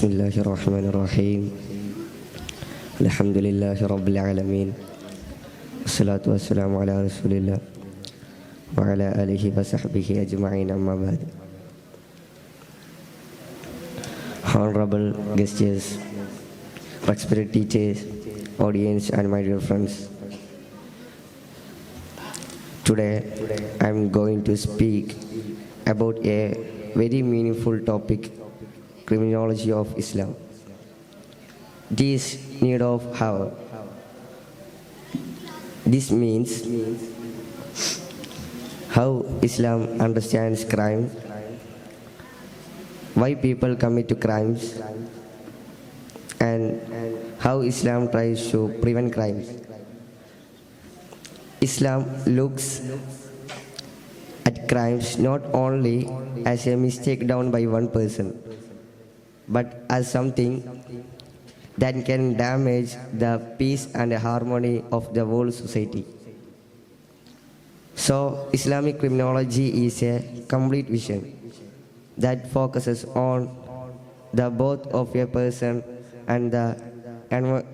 بسم الله الرحمن الرحيم الحمد لله رب العالمين والصلاة والسلام على رسول الله وعلى آله وصحبه أجمعين أما بعد. Honorable guests, respected teachers, audience and my dear friends. Today I am going to speak about a very meaningful topic, criminology of Islam. This need of how. This means how Islam understands crime, why people commit crimes, and how Islam tries to prevent crimes. Islam looks at crimes not only as a mistake done by one person, but as something that can damage the peace and harmony of the whole society. So, Islamic criminology is a complete vision that focuses on the both of a person and the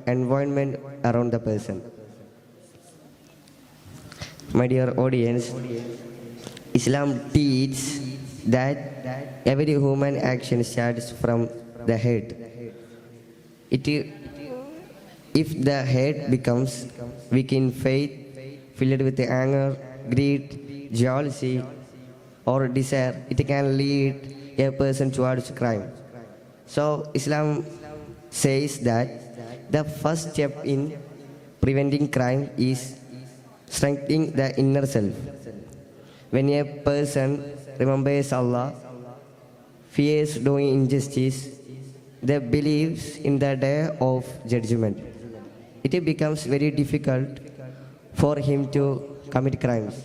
environment around the person. My dear audience, Islam teaches that every human action starts from the head. If the head becomes weak in faith, filled with anger, greed, jealousy, or desire, it can lead a person towards crime. So Islam says that the first step in preventing crime is strengthening the inner self. When a person remembers Allah, fears doing injustice, they believes in the day of judgment, it becomes very difficult for him to commit crimes.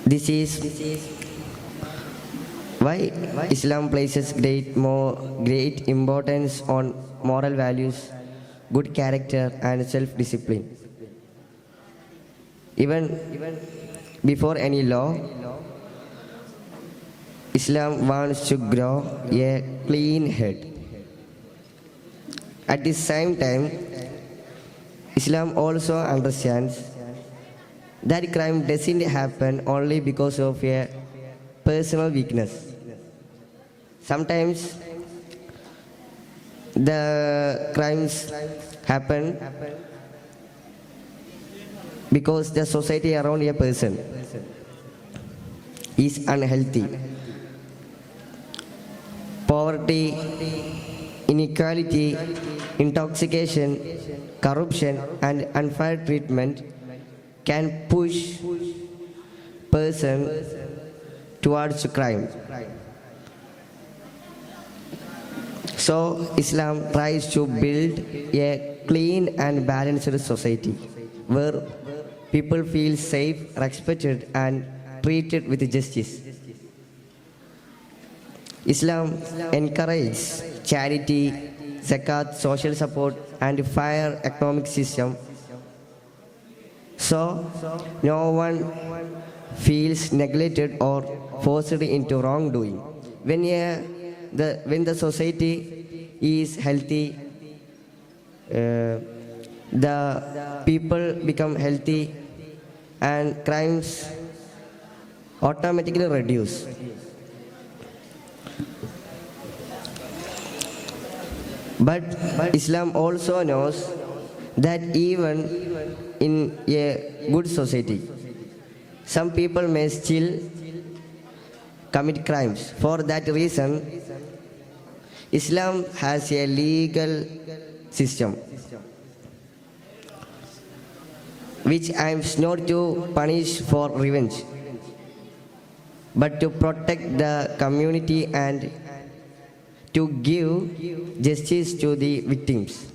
This is why Islam places great importance on moral values, good character, and self-discipline. Even before any law, Islam wants to grow a clean head. At the same time, Islam also understands that crime doesn't happen only because of a personal weakness. Sometimes the crimes happen because the society around a person is unhealthy. Poverty, inequality, intoxication, corruption, and unfair treatment can push person towards crime. So Islam tries to build a clean and balanced society where people feel safe, respected, and treated with justice. Islam encourages charity, zakat, social support, and fair economic system, so no one feels neglected or forced into wrongdoing. When the society is healthy, the people become healthy, and crimes automatically reduce. But Islam also knows that even in a good society, some people may still commit crimes. For that reason, Islam has a legal system which aims not to punish for revenge, but to protect the community and to give justice to the victims.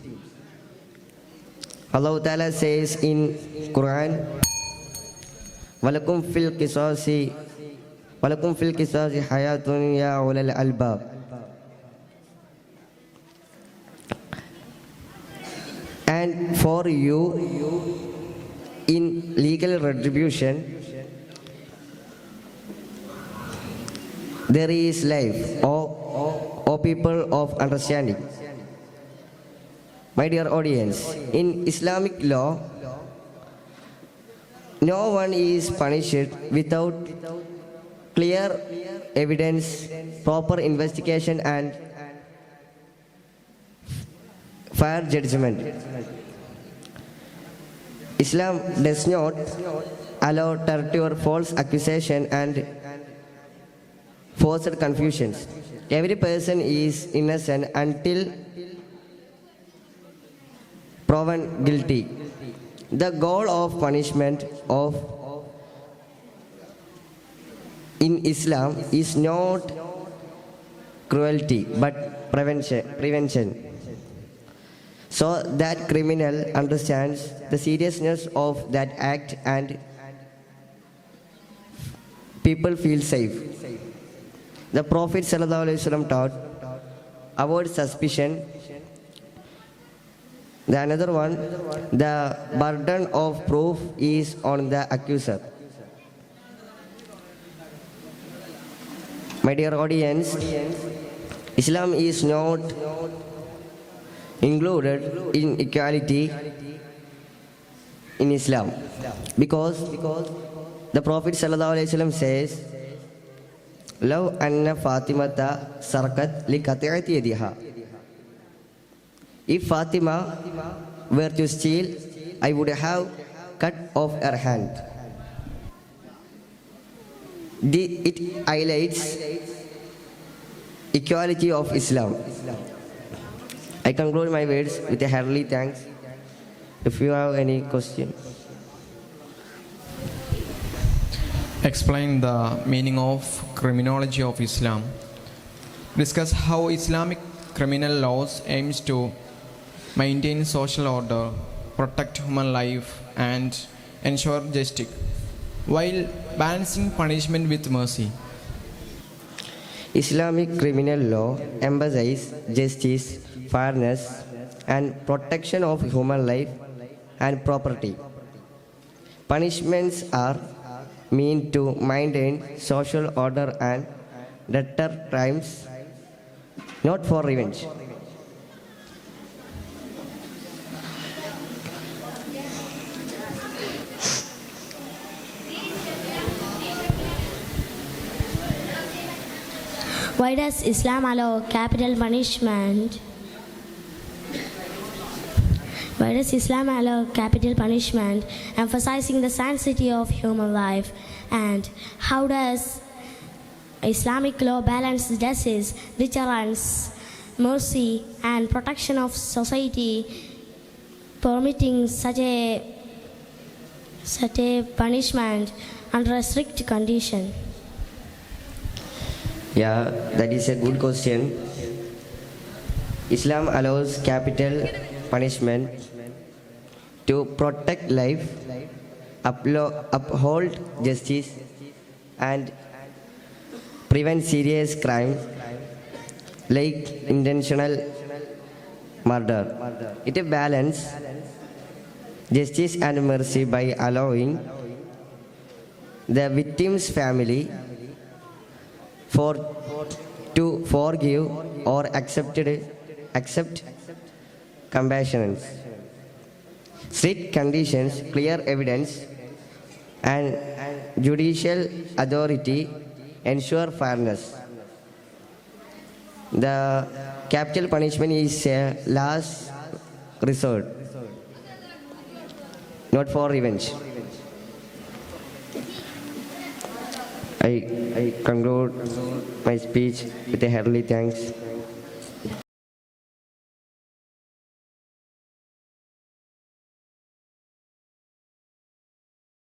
Allah Ta'ala says in Quran, وَلَكُمْ فِي الْقِصَاصِ حَيَاةٌ يَا أُولَي الْأَلْبَابِ. And for you, in legal retribution, there is life, O people of understanding. My dear audience, in Islamic law, no one is punished without clear evidence, proper investigation, and fair judgment. Islam does not allow torture, false accusation, and forced confusions. Every person is innocent until proven guilty. The goal of punishment of in Islam is not cruelty but prevention. So that criminal understands the seriousness of that act and people feel safe. The Prophet ﷺ taught, avoid suspicion. The another one, the burden of proof is on the accuser. My dear audience, Islam is not included in equality in Islam because the Prophet ﷺ says, "Law anna Fatimata sarqat liqati'ati yadiha." If Fatima were to steal, I would have cut off her hand. It highlights equality of Islam. I conclude my words with a hearty thanks. If you have any question. Explain the meaning of criminology of Islam. Discuss how Islamic criminal laws aims to maintain social order, protect human life, and ensure justice, while balancing punishment with mercy. Islamic criminal law emphasizes justice, fairness, and protection of human life and property. Punishments are meant to maintain social order and deter crimes, not for revenge. Why does Islam allow capital punishment? Why does Islam allow capital punishment, emphasizing the sanctity of human life? And how does Islamic law balance justice, deterrence, mercy, and protection of society, permitting such a punishment under a strict condition? Yeah, that is a good question. Islam allows capital punishment to protect life, uphold justice, and prevent serious crime like intentional murder. It balances justice and mercy by allowing the victim's family to forgive or accept compassion. Strict conditions, clear evidence, and judicial authority ensure fairness. The capital punishment is a last resort, not for revenge. I conclude my speech with a hearty thanks.